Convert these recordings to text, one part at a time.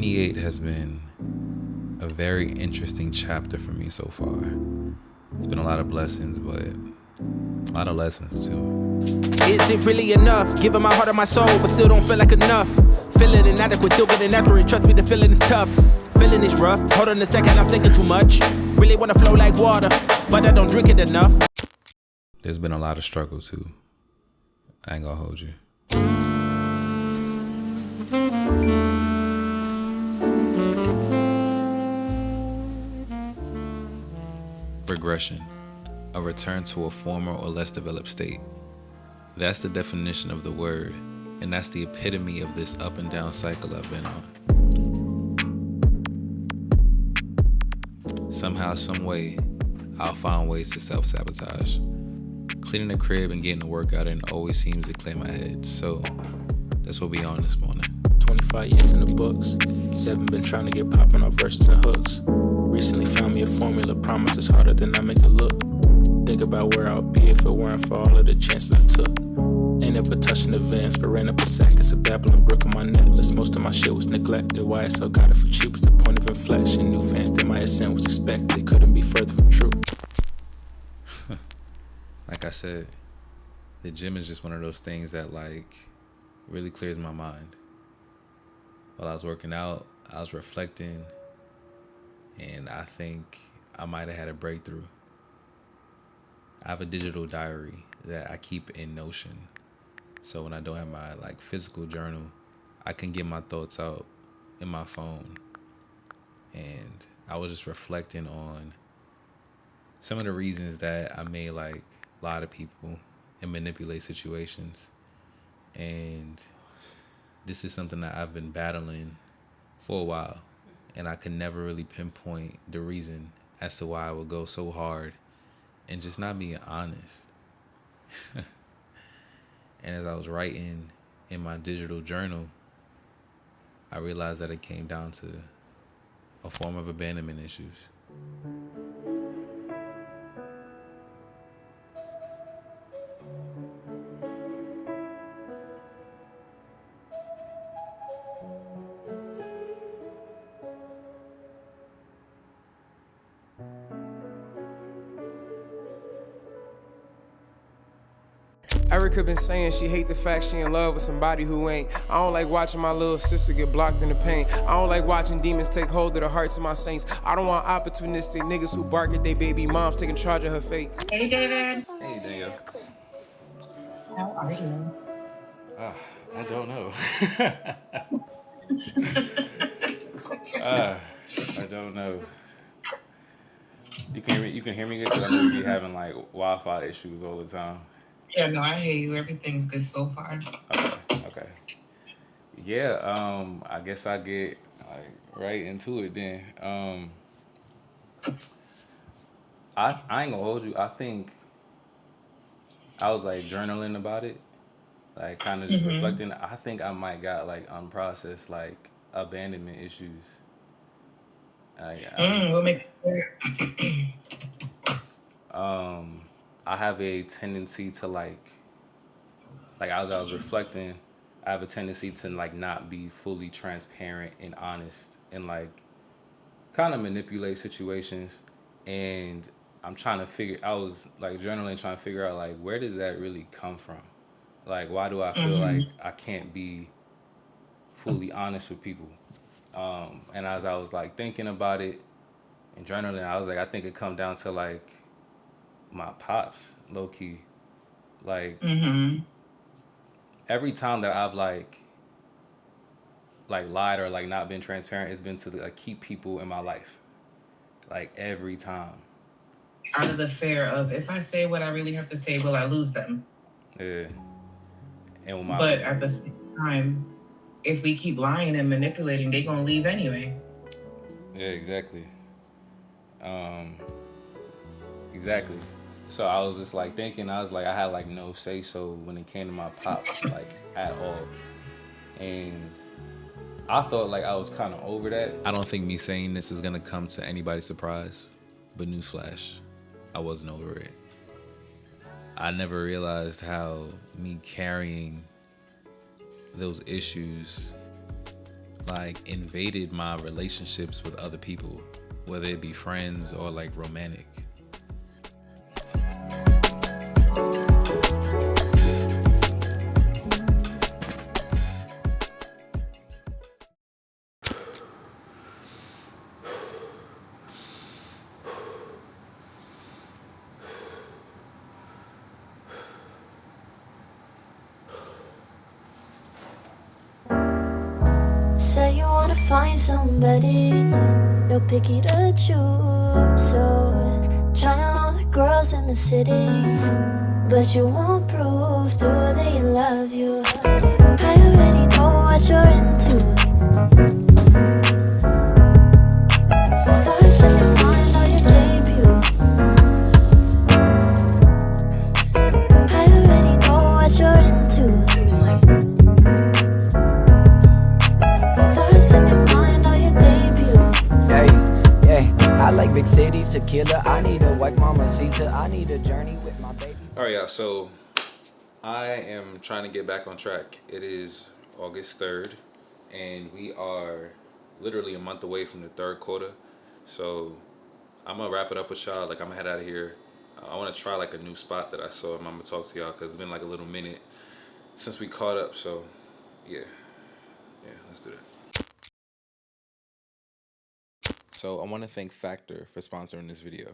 28 has been a very interesting chapter for me so far. It's been a lot of blessings, but a lot of lessons too. Is it really enough? Giving my heart and my soul, but still don't feel like enough. Feeling inadequate, still getting after it. Trust me, the feeling is tough. Feeling is rough. Hold on a second, I'm thinking too much. Really wanna flow like water, but I don't drink it enough. There's been a lot of struggle too. I ain't gonna hold you. Regression, a return to a former or less developed state. That's the definition of the word, and that's the epitome of this up and down cycle I've been on. Somehow, some way, I'll find ways to self-sabotage. Cleaning the crib and getting the workout in always seems to clear my head, so that's what we on this morning. 25 years in the books, 7 been trying to get popping off verses and hooks. Recently found me a formula, promises harder than I make it look. Think about where I'll be if it weren't for all of the chances I took. Ain't ever touching the vans, but ran up a sack, it's a babbling brook on my necklace. Most of my shit was neglected, why I so got it for cheap was the point of inflection. New fans think my ascent was expected, couldn't be further from true. Like I said, the gym is just one of those things that really clears my mind. While I was working out, I was reflecting, and I think I might have had a breakthrough. I have a digital diary that I keep in Notion. So when I don't have my physical journal, I can get my thoughts out in my phone. And I was just reflecting on some of the reasons that I may lie to people and manipulate situations. And this is something that I've been battling for a while. And I could never really pinpoint the reason as to why I would go so hard and just not being honest. And as I was writing in my digital journal, I realized that it came down to a form of abandonment issues. Erica been saying she hate the fact she in love with somebody who ain't. I don't like watching my little sister get blocked in the paint. I don't like watching demons take hold of the hearts of my saints. I don't want opportunistic niggas who bark at their baby moms taking charge of her fate. Hey, David. Hey, Daniel. How are you? I don't know. I don't know. You can hear me good because I know you be having Wi-Fi issues all the time. Yeah, no, I hear you. Everything's good so far. Okay. Yeah, I guess I get right into it then. I ain't gonna hold you. I think I was journaling about it, kind of just reflecting. I think I might got unprocessed abandonment issues. What makes you I have a tendency to as I was reflecting, I have a tendency to not be fully transparent and honest and kind of manipulate situations. And I'm trying to I was journaling, trying to figure out where does that really come from? Why do I feel like I can't be fully honest with people? And as I was thinking about it and journaling, I was I think it come down to my pops, low key. Every time that I've lied or not been transparent, it's been to keep people in my life. Every time. out of the fear of if I say what I really have to say, will I lose them? Yeah. And but at the same time, if we keep lying and manipulating, they gonna leave anyway. Yeah, exactly. Exactly. So I was just thinking, I was I had no say so when it came to my pops at all. And I thought I was kind of over that. I don't think me saying this is gonna come to anybody's surprise, but newsflash, I wasn't over it. I never realized how me carrying those issues like invaded my relationships with other people, whether it be friends or like romantic. Say you wanna find somebody, you're picky to choose. So try on all the girls in the city, but you won't prove to they love you. I already know what you're into. Thoughts in your mind on your debut. I already know what you're into. Thoughts in your mind on your debut. Yeah, I like big cities, tequila. I need a wife, mamacita. I need a journey with my baby. All right, y'all. So I am trying to get back on track. It is August 3rd, and we are literally a month away from the third quarter. So I'm gonna wrap it up with y'all. Like, I'm gonna head out of here. I want to try like a new spot that I saw, and I'm gonna talk to y'all because it's been like a little minute since we caught up. So yeah, let's do that. So I want to thank Factor for sponsoring this video.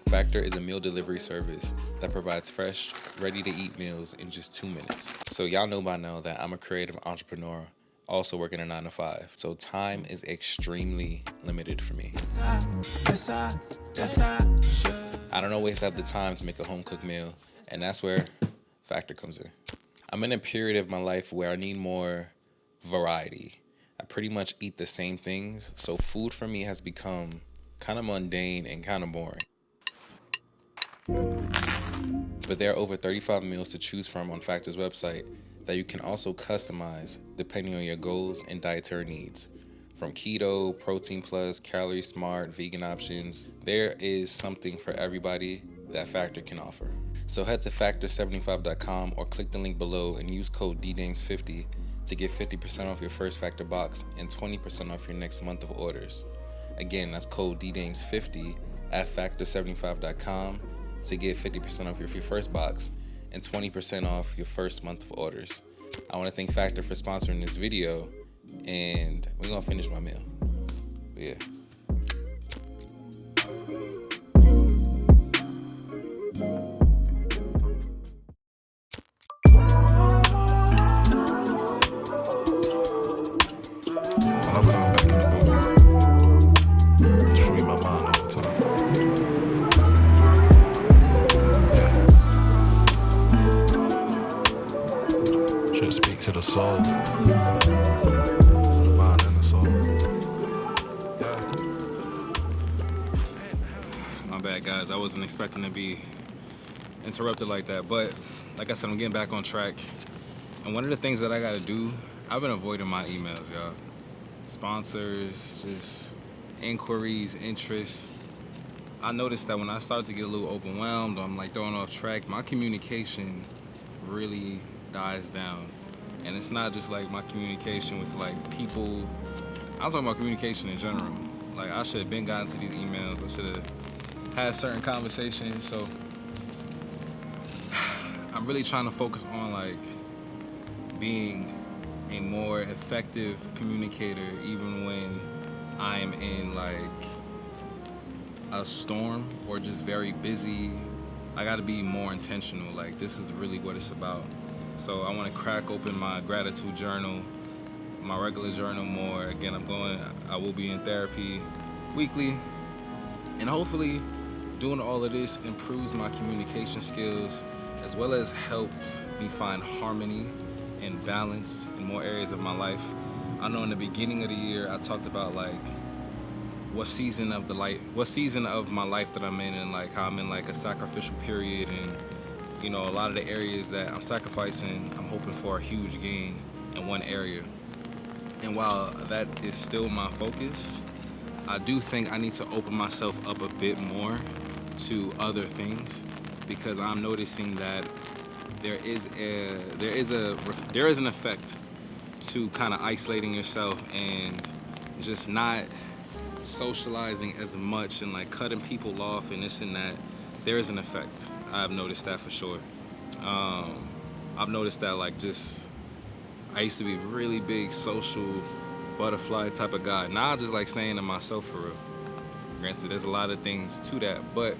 Factor is a meal delivery service that provides fresh, ready-to-eat meals in just 2 minutes. So y'all know by now that I'm a creative entrepreneur, also working a 9 to 5. So time is extremely limited for me. I don't always have the time to make a home-cooked meal, and that's where Factor comes in. I'm in a period of my life where I need more variety. I pretty much eat the same things, so food for me has become kind of mundane and kind of boring. But there are over 35 meals to choose from on Factor's website that you can also customize depending on your goals and dietary needs. From keto, protein plus, calorie smart, vegan options, there is something for everybody that Factor can offer. So head to factor75.com or click the link below and use code DDAMES50 to get 50% off your first Factor box and 20% off your next month of orders. Again, that's code DDAMES50 at factor75.com to get 50% off your first box and 20% off your first month of orders. I want to thank Factor for sponsoring this video, and we're gonna finish my meal. But yeah. I love coming back in the booth. It's free my mind all the time. Yeah. Should speak to the soul. To the mind and the soul. Yeah. My bad, guys. I wasn't expecting to be interrupted like that, but like I said, I'm getting back on track. And one of the things that I gotta do, I've been avoiding my emails, y'all. Sponsors, just inquiries, interests. I noticed that when I start to get a little overwhelmed, I'm like throwing off track, my communication really dies down. And it's not just like my communication with like people, I'm talking about communication in general. Like, I should have been gotten to these emails, I should have had certain conversations. So I'm really trying to focus on like being a more effective communicator even when I am in like a storm or just very busy. I gotta be more intentional. Like, this is really what it's about. So I wanna crack open my gratitude journal, my regular journal more. Again, I will be in therapy weekly, and hopefully doing all of this improves my communication skills as well as helps me find harmony and balance in more areas of my life. I know in the beginning of the year I talked about like what season of my life that I'm in, and like how I'm in like a sacrificial period, and you know, a lot of the areas that I'm sacrificing, I'm hoping for a huge gain in one area. And while that is still my focus, I do think I need to open myself up a bit more to other things, because I'm noticing that there is an effect to kind of isolating yourself and just not socializing as much and like cutting people off and this and that, there is an effect. I've noticed that for sure. I've noticed that like just, I used to be a really big social butterfly type of guy. Now I just like staying to myself for real. Granted, there's a lot of things to that, but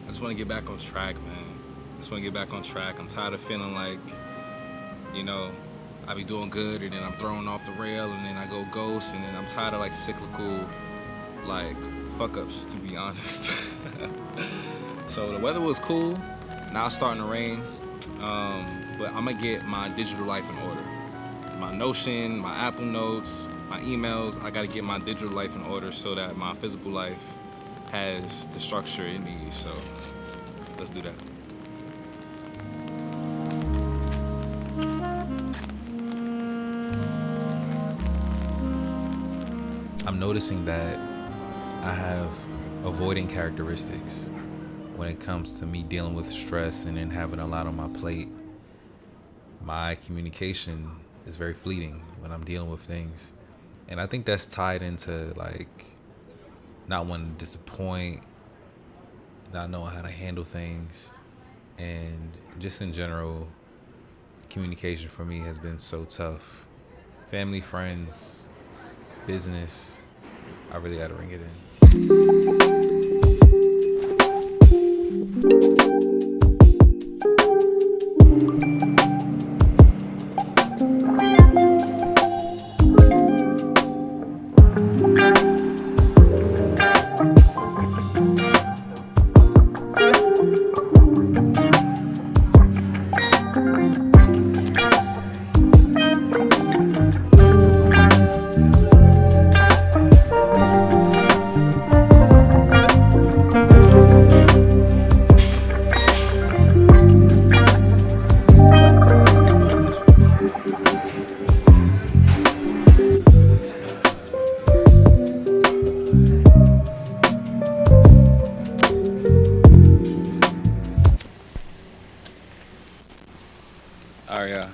I just want to get back on track, man. I just want to get back on track. I'm tired of feeling like, you know, I be doing good and then I'm thrown off the rail and then I go ghost, and then I'm tired of like cyclical, like fuck ups, to be honest. So the weather was cool. Now it's starting to rain, but I'm gonna get my digital life in order. My Notion, my Apple Notes, my emails, I gotta get my digital life in order so that my physical life has the structure it needs. So let's do that. I'm noticing that I have avoiding characteristics when it comes to me dealing with stress and then having a lot on my plate. My communication is very fleeting when I'm dealing with things. And I think that's tied into like not wanting to disappoint, not knowing how to handle things, and just in general, communication for me has been so tough. Family, friends, business, I really gotta bring it in.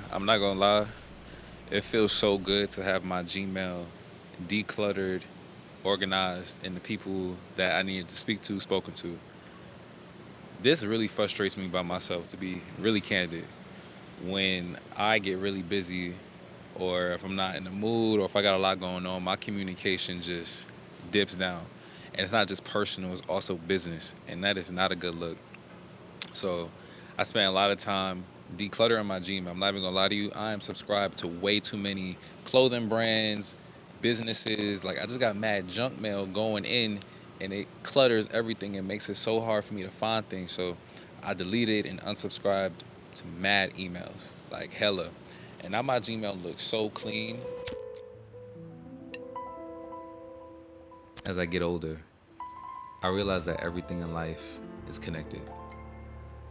I'm not gonna lie, it feels so good to have my Gmail decluttered, organized, and the people that I needed to speak to, spoken to. This really frustrates me by myself, to be really candid. When I get really busy, or if I'm not in the mood, or if I got a lot going on, my communication just dips down. And it's not just personal, it's also business, and that is not a good look. So I spent a lot of time decluttering my Gmail. I'm not even gonna lie to you, I am subscribed to way too many clothing brands, businesses. Like, I just got mad junk mail going in, and it clutters everything and makes it so hard for me to find things. So I deleted and unsubscribed to mad emails, like hella. And now my Gmail looks so clean. As I get older, I realize that everything in life is connected.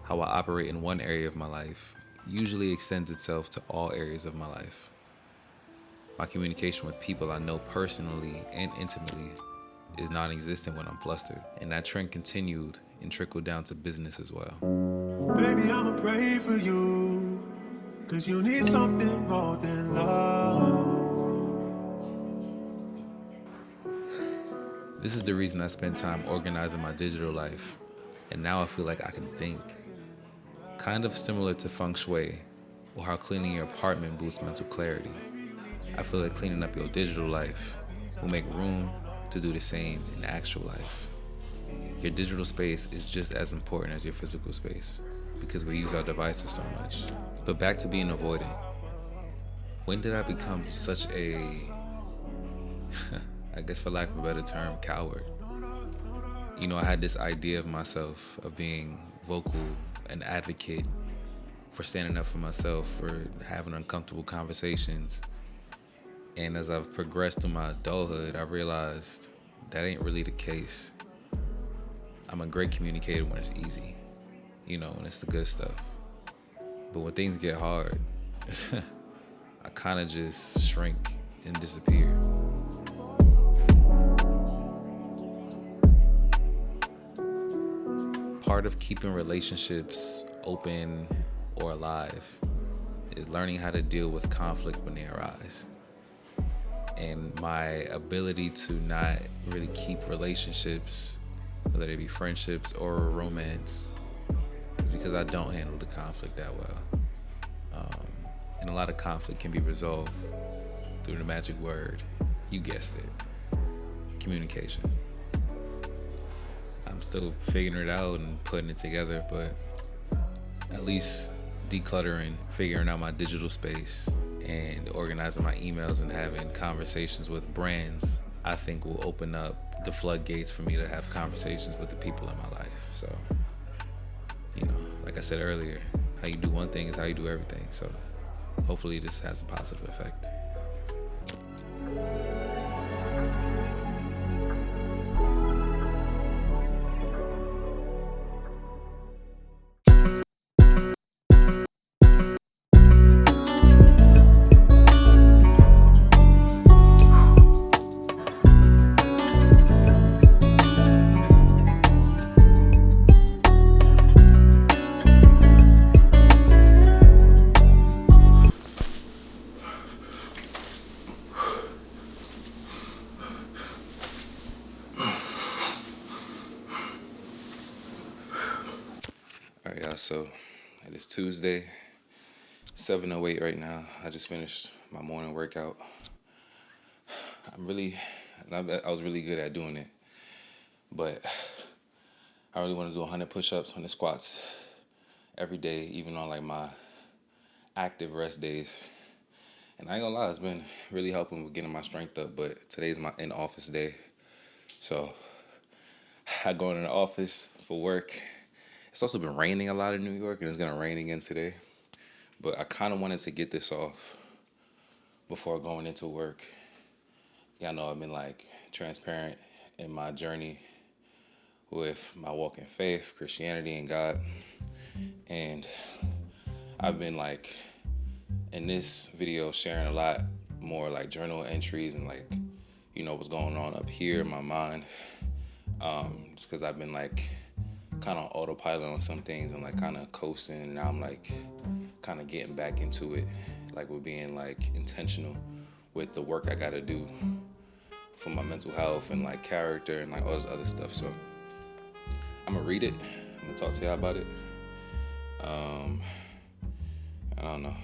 How I operate in one area of my life usually extends itself to all areas of my life. My communication with people I know personally and intimately is non-existent when I'm flustered, and that trend continued and trickled down to business as well. Baby, I'ma pray for you, 'cause you need something more than love. This is the reason I spend time organizing my digital life, and now I feel like I can think. Kind of similar to feng shui, or how cleaning your apartment boosts mental clarity. I feel like cleaning up your digital life will make room to do the same in actual life. Your digital space is just as important as your physical space, because we use our devices so much. But back to being avoidant. When did I become such a, I guess for lack of a better term, coward? You know, I had this idea of myself of being vocal, an advocate, for standing up for myself, for having uncomfortable conversations. And as I've progressed through my adulthood, I realized that ain't really the case. I'm a great communicator when it's easy, you know, when it's the good stuff. But when things get hard, I kind of just shrink and disappear. Part of keeping relationships open or alive is learning how to deal with conflict when they arise. And my ability to not really keep relationships, whether they be friendships or romance, is because I don't handle the conflict that well. And a lot of conflict can be resolved through the magic word. You guessed it. Communication. I'm still figuring it out and putting it together, but at least decluttering, figuring out my digital space, and organizing my emails and having conversations with brands, I think will open up the floodgates for me to have conversations with the people in my life. So, like I said earlier, how you do one thing is how you do everything. So hopefully this has a positive effect. Alright, y'all, so it is Tuesday, 7:08 right now. I just finished my morning workout. I was really good at doing it, but I really want to do 100 push-ups, 100 squats every day, even on like my active rest days. And I ain't gonna lie, it's been really helping with getting my strength up, but today's my in-office day. So I go into the office for work. It's also been raining a lot in New York, and it's gonna rain again today. But I kind of wanted to get this off before going into work. Y'all know I've been like transparent in my journey with my walk in faith, Christianity, and God. And I've been like in this video sharing a lot more like journal entries and like, what's going on up here in my mind. Just because I've been like kind of autopilot on some things and like kind of coasting, and now I'm like kind of getting back into it, like with being like intentional with the work I gotta do for my mental health and like character and like all this other stuff. So I'm gonna read it. I'm gonna talk to y'all about it. I don't know.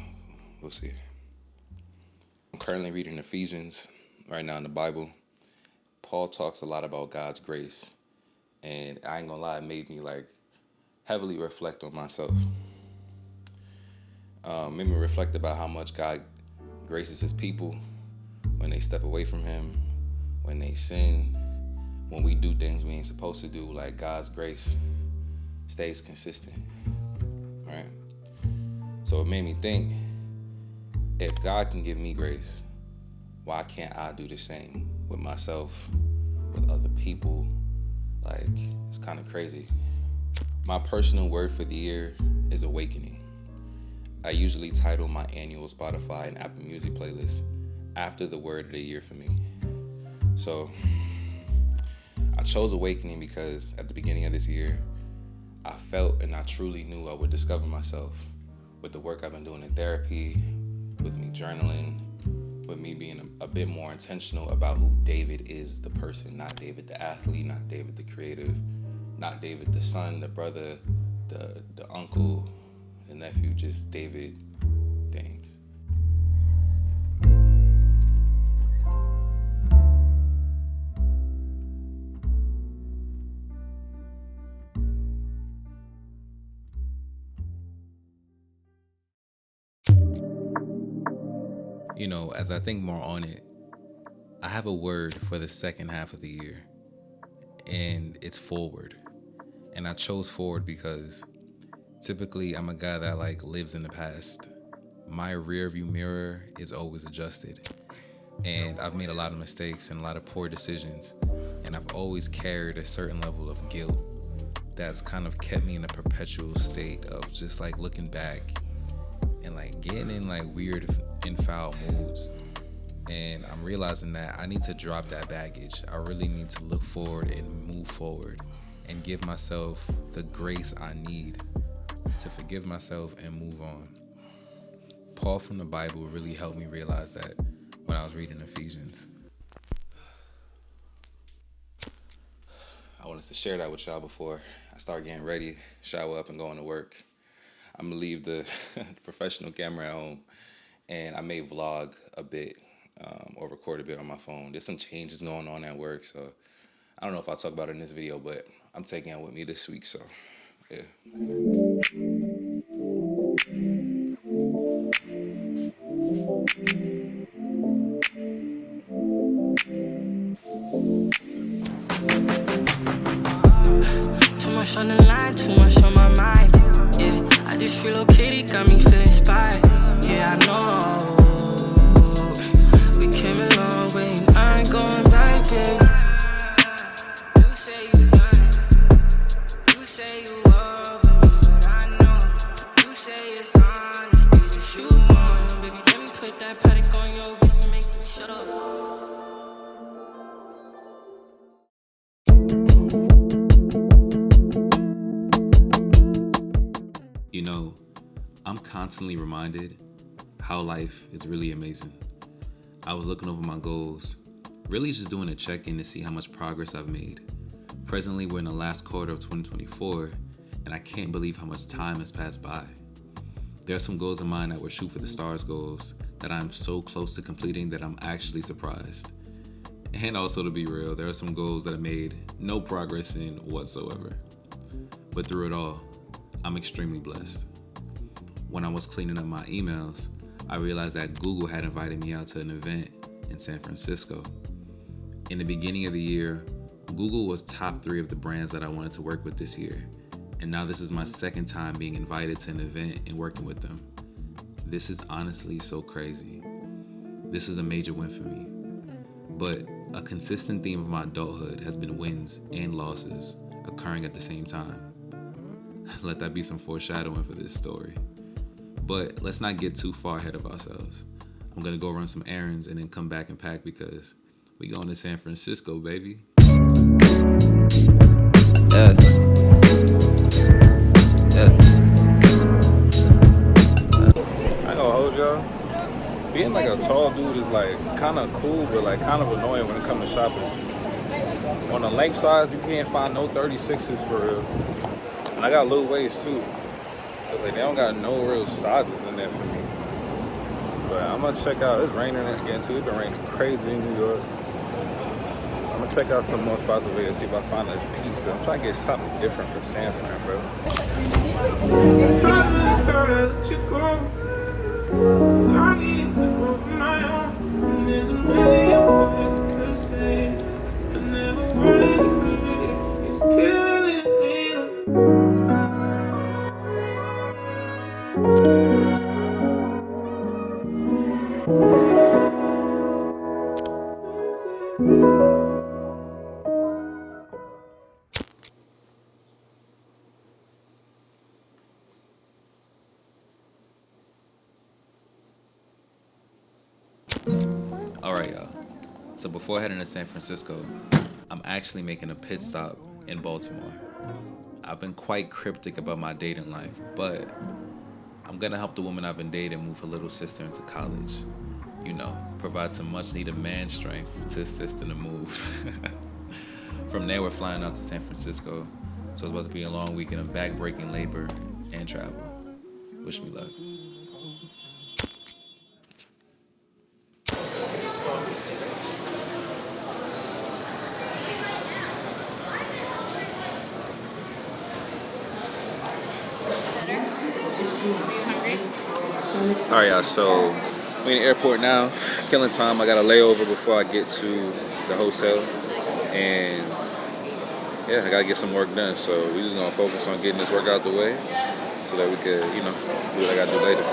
We'll see. I'm currently reading Ephesians right now in the Bible. Paul talks a lot about God's grace. And I ain't gonna lie, it made me like heavily reflect on myself. Made me reflect about how much God graces his people when they step away from him, when they sin, when we do things we ain't supposed to do. Like God's grace stays consistent, right? So it made me think, if God can give me grace, why can't I do the same with myself, with other people? Like, it's kind of crazy. My personal word for the year is awakening. I usually title my annual Spotify and Apple Music playlist after the word of the year for me. So I chose awakening because at the beginning of this year, I felt and I truly knew I would discover myself with the work I've been doing in therapy, with me journaling, with me being a bit more intentional about who David is, the person, not David the athlete, not David the creative, not David the son, the brother, the uncle, the nephew, just David Dames. As I think more on it, I have a word for the second half of the year, and it's forward. And I chose forward because typically I'm a guy that like lives in the past. My rear view mirror is always adjusted, and I've made a lot of mistakes and a lot of poor decisions, and I've always carried a certain level of guilt that's kind of kept me in a perpetual state of just like looking back and like getting in like weird and foul moods. And I'm realizing that I need to drop that baggage. I really need to look forward and move forward and give myself the grace I need to forgive myself and move on. Paul from the Bible really helped me realize that when I was reading Ephesians. I wanted to share that with y'all before I start getting ready, shower up, and going to work. I'm gonna leave the professional camera at home, and I may vlog a bit or record a bit on my phone. There's some changes going on at work, so I don't know if I'll talk about it in this video, but I'm taking it with me this week, so yeah. Too much on the line, too much on my mind. Yeah, I just feel okay, got me feeling inspired. Yeah, I know we came a long way, and I ain't going back, baby. You say you lying, you say you love me, but I know you say it's honesty that you want. Baby, let me put that paddock on your wrist and make you shut up. You know, I'm constantly reminded how life is really amazing. I was looking over my goals, really just doing a check-in to see how much progress I've made. Presently, we're in the last quarter of 2024, and I can't believe how much time has passed by. There are some goals of mine that were shoot for the stars goals that I'm so close to completing that I'm actually surprised. And also, to be real, there are some goals that I made no progress in whatsoever. But through it all, I'm extremely blessed. When I was cleaning up my emails, I realized that Google had invited me out to an event in San Francisco. In the beginning of the year, Google was top 3 of the brands that I wanted to work with this year. And now this is my second time being invited to an event and working with them. This is honestly so crazy. This is a major win for me. But a consistent theme of my adulthood has been wins and losses occurring at the same time. Let that be some foreshadowing for this story. But let's not get too far ahead of ourselves. I'm gonna go run some errands and then come back and pack because we going to San Francisco, baby. Yeah. I ain't gonna hold y'all. Being like a tall dude is like kind of cool, but like kind of annoying when it comes to shopping. On the length size, you can't find no 36s for real. And I got little waist too. It's like they don't got no real sizes in there for me. But I'm gonna check out, it's raining again too. It's been raining crazy in New York. I'm gonna check out some more spots over here and see if I find a piece. Cause I'm trying to get something different from San Fran, bro. I needed to go on my own. And there's a million words I could say. I never wanted to be. It's killing me. All right, y'all. So before heading to San Francisco, I'm actually making a pit stop in Baltimore. I've been quite cryptic about my dating life, but I'm gonna help the woman I've been dating move her little sister into college. You know, provide some much needed man strength to assist in the move. From there, we're flying out to San Francisco. So it's about to be a long weekend of back-breaking labor and travel. Wish me luck. All right, y'all, so we're in the airport now, killing time. I got a layover before I get to the hotel, and yeah, I gotta get some work done. So we just gonna focus on getting this work out the way so that we can, you know, do what I gotta do later.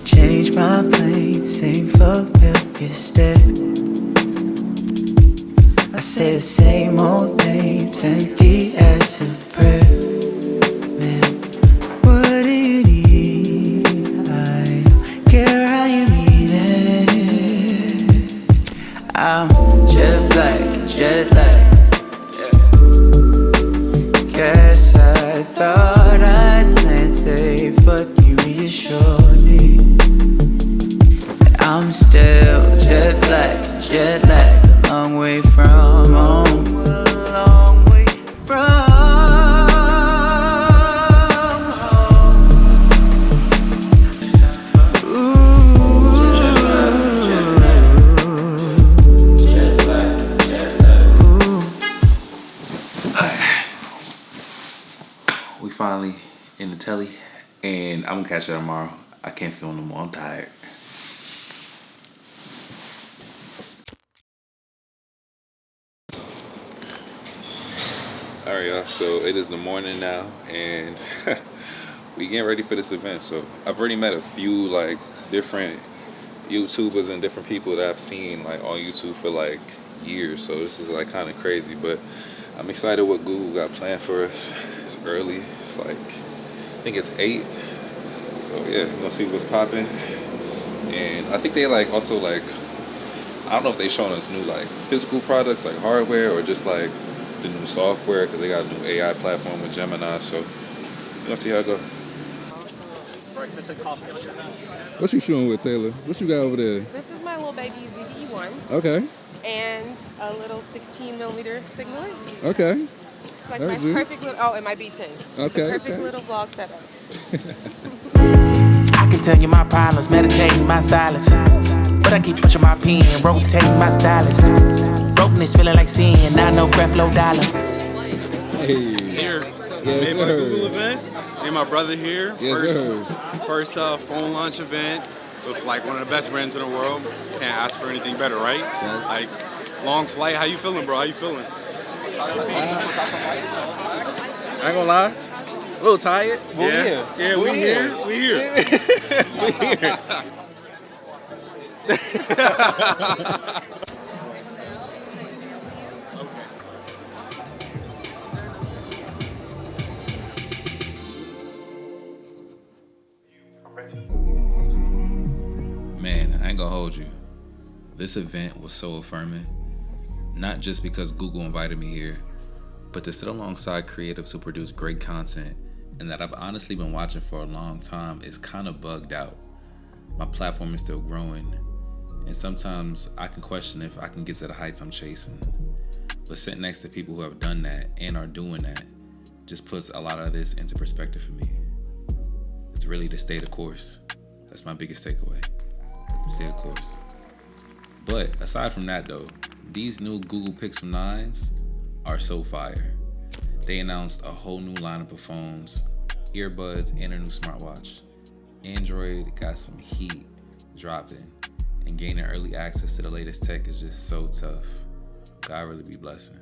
Change my plane, same familiar step. I say the same old names, empty as a prayer. Man, what do you need? I don't care how you need it. I'm jet lag. Guess I thought I'd land safe, but you reassured me that I'm still jet lag, a long way from home, a long way from home. We finally in the telly, and I'm gonna catch it tomorrow. I can't film no more. I'm tired. All right, y'all. So it is the morning now, and we getting ready for this event. So I've already met a few like different YouTubers and different people that I've seen like on YouTube for like years. So this is like kind of crazy, but I'm excited what Google got planned for us. It's early. It's like I think it's 8. So yeah, we're gonna see what's popping. And I think they like also like I don't know if they showing us new like physical products like hardware or just like the new software because they got a new AI platform with Gemini. So we're gonna see how it goes. What you shooting with, Taylor? What you got over there? This is my little baby VV1. Okay. And a little 16mm signaler. Okay. It's like my perfect little, and my B10. Okay. The perfect little vlog setup. I can tell you my problems, meditating my silence. But I keep pushing my pen, rotating my stylus. Brokenness feeling like sin, not no breath, low dollar. Hey. Here, Yes, made my sir. Google event, and my brother here. Yes, first phone launch event with like one of the best brands in the world. Can't ask for anything better, right? Like, long flight. How you feeling, bro? How you feeling? I ain't gonna lie, a little tired. Yeah, we here. We here. We here. Man, I ain't gonna hold you. This event was so affirming, not just because Google invited me here, but to sit alongside creatives who produce great content and that I've honestly been watching for a long time is kind of bugged out. My platform is still growing, and sometimes I can question if I can get to the heights I'm chasing. But sitting next to people who have done that and are doing that just puts a lot of this into perspective for me. It's really to stay the course. That's my biggest takeaway. Stay the course. But aside from that though, these new Google Pixel 9s are so fire. They announced a whole new lineup of phones, earbuds, and a new smartwatch. Android got some heat dropping, and gaining early access to the latest tech is just so tough. God really be blessing.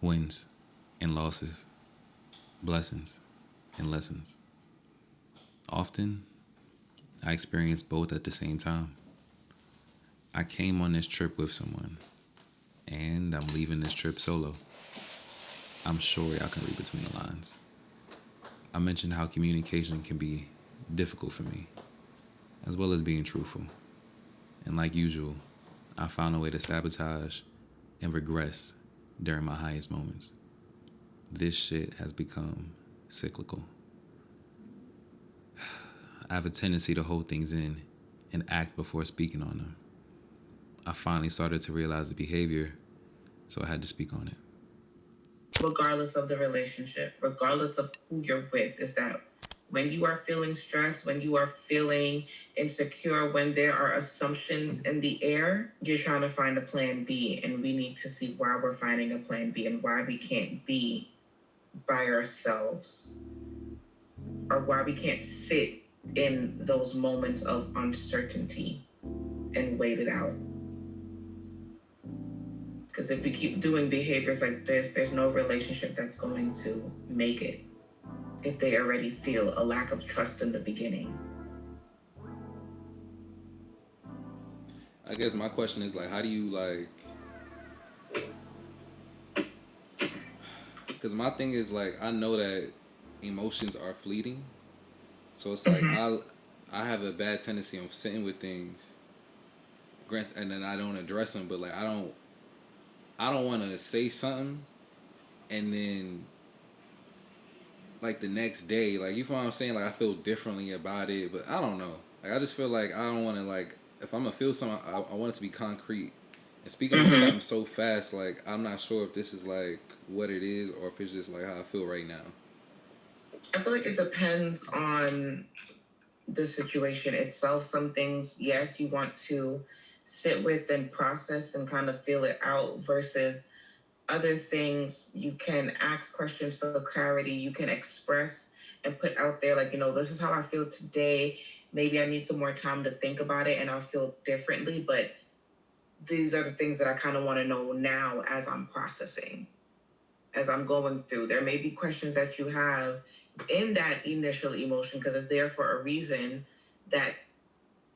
Wins and losses, blessings and lessons. Often, I experience both at the same time. I came on this trip with someone, and I'm leaving this trip solo. I'm sure y'all can read between the lines. I mentioned how communication can be difficult for me, as well as being truthful. And like usual, I found a way to sabotage and regress during my highest moments. This shit has become cyclical. I have a tendency to hold things in and act before speaking on them. I finally started to realize the behavior, so I had to speak on it. Regardless of the relationship, regardless of who you're with, is that when you are feeling stressed, when you are feeling insecure, when there are assumptions in the air, you're trying to find a plan B, and we need to see why we're finding a plan B and why we can't be by ourselves, or why we can't sit in those moments of uncertainty and wait it out. Because if we keep doing behaviors like this, there's no relationship that's going to make it if they already feel a lack of trust in the beginning. I guess my question is like, how do you like Because my thing is, like, I know that emotions are fleeting. So it's like, I have a bad tendency of sitting with things, and then I don't address them. But, like, I don't want to say something, and then, like, the next day, like, you feel what I'm saying? Like, I feel differently about it. But I don't know. Like, I just feel like I don't want to, like, if I'm going to feel something, I want it to be concrete. And speaking of something so fast, like, I'm not sure if this is, like, what it is or if it's just, like, how I feel right now. I feel like it depends on the situation itself. Some things, yes, you want to sit with and process and kind of feel it out, versus other things you can ask questions for clarity. You can express and put out there, like, this is how I feel today. Maybe I need some more time to think about it and I'll feel differently, but these are the things that I kind of want to know now as I'm processing, as I'm going through. There may be questions that you have in that initial emotion because it's there for a reason that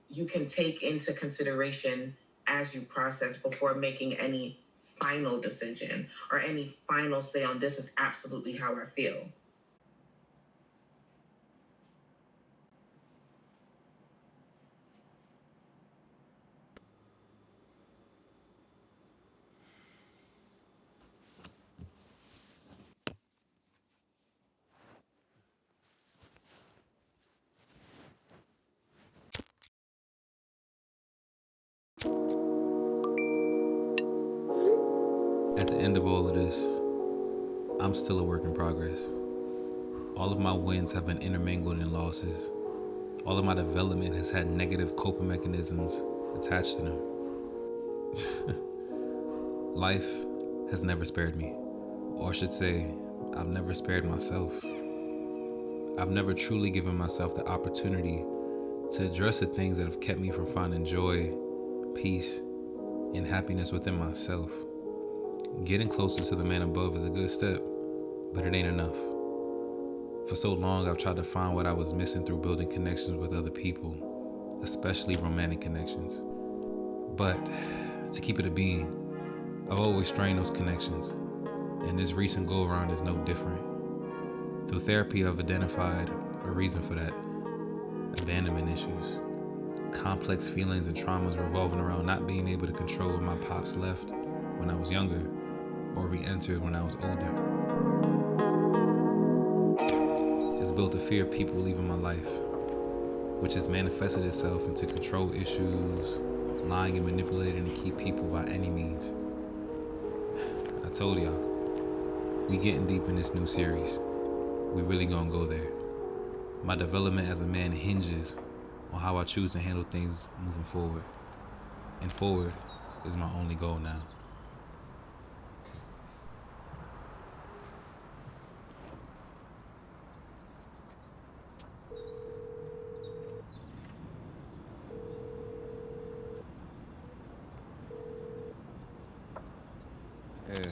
you can take into consideration as you process before making any final decision or any final say on this is absolutely how I feel. At the end of all of this, I'm still a work in progress. All of my wins have been intermingled in losses. All of my development has had negative coping mechanisms attached to them. Life has never spared me. Or I should say, I've never spared myself. I've never truly given myself the opportunity to address the things that have kept me from finding joy, peace, and happiness within myself. Getting closer to the man above is a good step, but it ain't enough. For so long, I've tried to find what I was missing through building connections with other people, especially romantic connections. But to keep it a being, I've always strained those connections, and this recent go-around is no different. Through therapy, I've identified a reason for that: abandonment issues, complex feelings and traumas revolving around not being able to control where my pops left when I was younger or re-entered when I was older. It's built a fear of people leaving my life, which has manifested itself into control issues, lying and manipulating to keep people by any means. I told y'all, we getting deep in this new series. We really gonna go there. My development as a man hinges on how I choose to handle things moving forward. And forward is my only goal now. Yeah.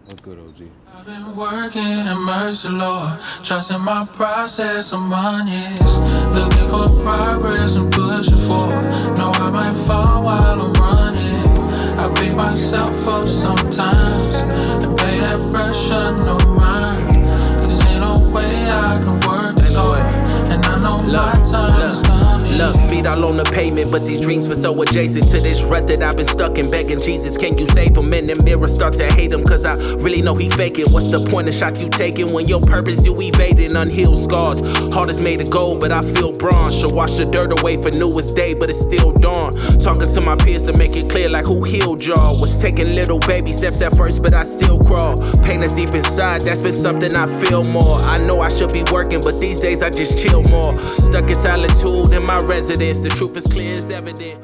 What's good, OG? I've been working in mercy, Lord, trusting my process of monies, looking for progress and pushing forward. Know I might fall while I'm running. I pick myself up sometimes and pay that pressure no mind. Cause ain't no way I can work this hard, and I know my time is coming. Look, feet all on the pavement, but these dreams feel so adjacent to this rut that I've been stuck in, begging Jesus, can you save him? And the mirror start to hate him, cause I really know he faking. What's the point of shots you taking when your purpose you evading? Unhealed scars, heart is made of gold, but I feel bronze. Should wash the dirt away for newest day, but it's still dawn. Talking to my peers to make it clear like who healed y'all. Was taking little baby steps at first, but I still crawl. Pain is deep inside, that's been something I feel more. I know I should be working, but these days I just chill more. Stuck in solitude in my residence, the truth is clear as evident.